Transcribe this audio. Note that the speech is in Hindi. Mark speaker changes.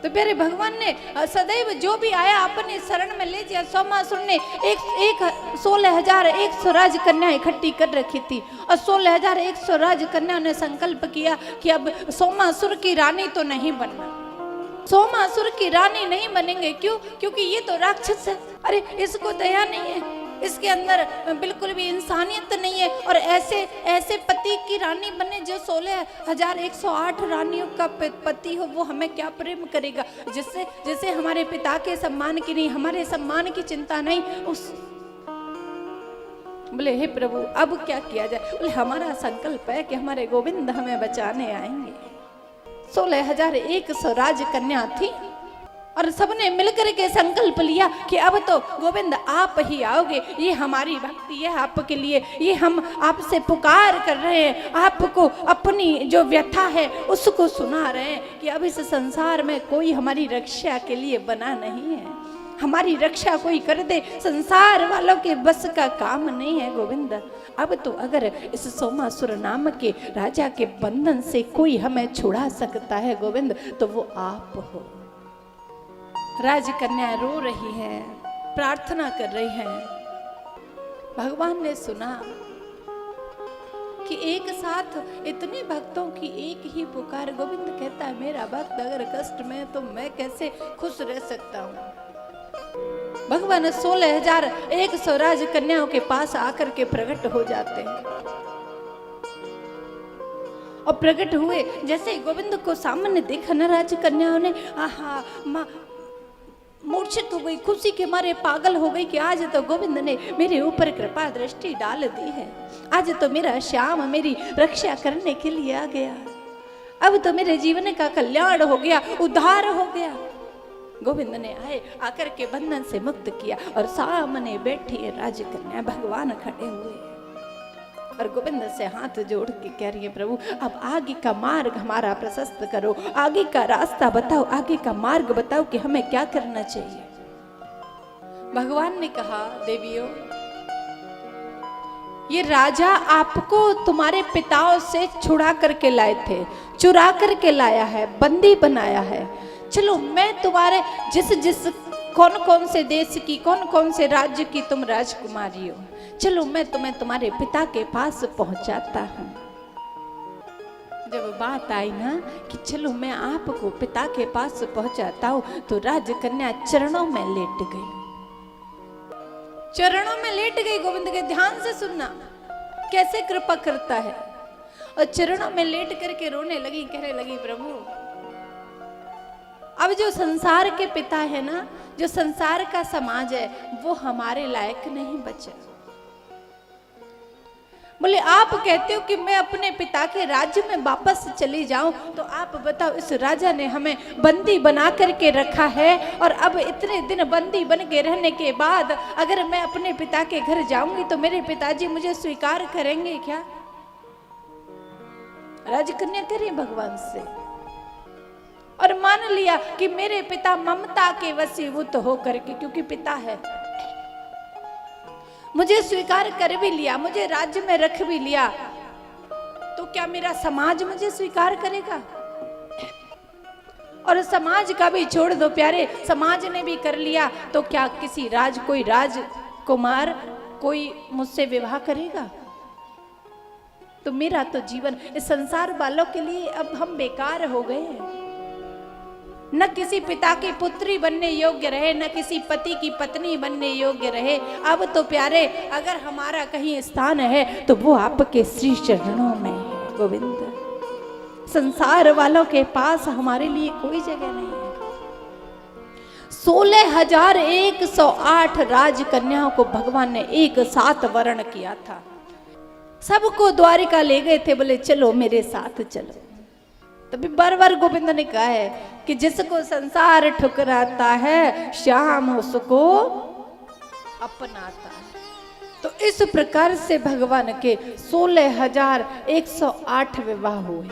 Speaker 1: तो प्यारे भगवान ने सदैव जो भी आया अपने शरण में ले दिया। सोमासुर ने 16,100 राजकन्या इकट्ठी कर रखी थी और 16,100 राजकन्याओं ने संकल्प किया कि अब सोमासुर की रानी तो नहीं बनना, सोमासुर की रानी नहीं बनेंगे। क्यों? क्योंकि ये तो राक्षस है, अरे इसको दया नहीं है, इसके अंदर बिल्कुल भी इंसानियत नहीं है, और ऐसे पति की रानी बने जो 16,108 रानियों का पति हो, वो हमें क्या प्रेम करेगा, जिससे हमारे पिता के सम्मान की नहीं, हमारे सम्मान की चिंता नहीं। उस बोले हे प्रभु अब क्या किया जाए? बोले हमारा संकल्प है कि हमारे गोविंद हमें बचाने आएंगे। 16,100 राजकन्या थी और सबने मिलकर के संकल्प लिया कि अब तो गोविंद आप ही आओगे, ये हमारी भक्ति है आपके लिए, ये हम आपसे पुकार कर रहे हैं, आपको अपनी जो व्यथा है उसको सुना रहे हैं कि अब इस संसार में कोई हमारी रक्षा के लिए बना नहीं है, हमारी रक्षा कोई कर दे, संसार वालों के बस का काम नहीं है गोविंद। अब तो अगर इस सोमासुर नाम के राजा के बंधन से कोई हमें छुड़ा सकता है गोविंद तो वो आप हो। राजकन्या रो रही हैं, प्रार्थना कर रही हैं। भगवान ने सुना कि एक साथ इतने भक्तों की एक ही पुकार। गोविंद कहता है मेरा भक्त अगर कष्ट में तो मैं कैसे खुश रह सकता हूँ। भगवान 16,100 राजकन्याओं के पास आकर के प्रकट हो जाते हैं और प्रकट हुए जैसे गोविंद को सामने देखा न राजकन्याओं ने आहा माँ मूर्छित हो गई, खुशी के मारे पागल हो गई कि आज तो गोविंद ने मेरे ऊपर कृपा दृष्टि डाल दी है, आज तो मेरा श्याम मेरी रक्षा करने के लिए आ गया, अब तो मेरे जीवन का कल्याण हो गया, उद्धार हो गया। गोविंद ने आकर के बंधन से मुक्त किया और सामने बैठी है राजकन्या, भगवान खड़े हुए और गोविंद से हाथ जोड़ के कह रही है प्रभु अब आगे का मार्ग हमारा प्रशस्त करो, आगे का रास्ता बताओ, आगे का मार्ग बताओ कि हमें क्या करना चाहिए। भगवान ने कहा देवियों ये राजा आपको तुम्हारे पिताओं से छुड़ा करके लाए थे, चुरा करके लाया है, बंदी बनाया है। चलो मैं तुम्हारे जिस कौन कौन से देश की कौन कौन से राज्य की तुम राजकुमारी हो, चलो मैं तुम्हें तुम्हारे पिता के पास पहुंचाता हूं। जब बात आई ना कि चलो मैं आपको पिता के पास पहुंचाता हूं तो राजकन्या चरणों में लेट गई, चरणों में लेट गई। गोविंद के ध्यान से सुनना कैसे कृपा करता है, और चरणों में लेट करके रोने लगी, कहने लगी प्रभु अब जो संसार के पिता है ना, जो संसार का समाज है वो हमारे लायक नहीं बचा। बोले आप कहते हो कि मैं अपने पिता के राज्य में वापस चली जाऊं, तो आप बताओ इस राजा ने हमें बंदी बना करके रखा है और अब इतने दिन बंदी बन के रहने के बाद अगर मैं अपने पिता के घर जाऊंगी तो मेरे पिताजी मुझे स्वीकार करेंगे क्या? राजकन्या कह रही भगवान से और मान लिया कि मेरे पिता ममता के वशीभूत होकर के, क्योंकि पिता है, मुझे स्वीकार कर भी लिया, मुझे राज्य में रख भी लिया, तो क्या मेरा समाज मुझे स्वीकार करेगा? और समाज का भी छोड़ दो प्यारे, समाज ने भी कर लिया तो क्या किसी कोई राजकुमार कोई मुझसे विवाह करेगा? तो मेरा तो जीवन इस संसार वालों के लिए अब हम बेकार हो गए हैं। न किसी पिता की पुत्री बनने योग्य रहे, न किसी पति की पत्नी बनने योग्य रहे। अब तो प्यारे अगर हमारा कहीं स्थान है तो वो आपके श्री चरणों में है गोविंद। संसार वालों के पास हमारे लिए कोई जगह नहीं है। 16,108 राजकन्याओं को भगवान ने एक साथ वरण किया था, सबको द्वारिका ले गए थे, बोले चलो मेरे साथ चलो। तभी बार बार गोविंद ने कहा है कि जिसको संसार ठुकराता है श्याम उसको अपनाता है। तो इस प्रकार से भगवान के 16,108 विवाह हुए।